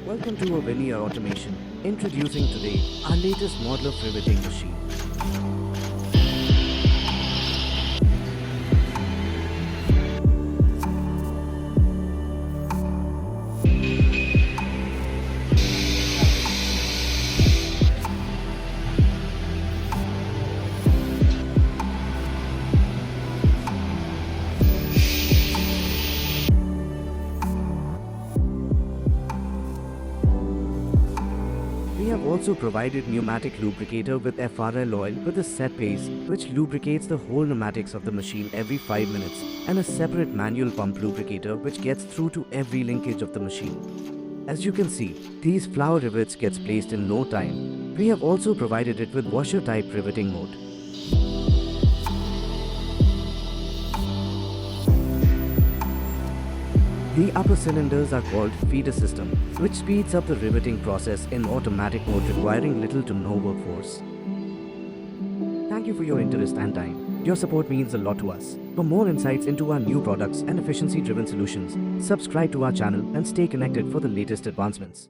Welcome to a Veneer Automation. Introducing today our latest model of riveting machine. We have also provided pneumatic lubricator with FRL oil with a set pace which lubricates the whole pneumatics of the machine every 5 minutes, and a separate manual pump lubricator which gets through to every linkage of the machine. As you can see, these flower rivets gets placed in no time. We have also provided it with washer type riveting mode. The upper cylinders are called feeder system, which speeds up the riveting process in automatic mode, requiring little to no workforce. Thank you for your interest and time. Your support means a lot to us. For more insights into our new products and efficiency-driven solutions, subscribe to our channel and stay connected for the latest advancements.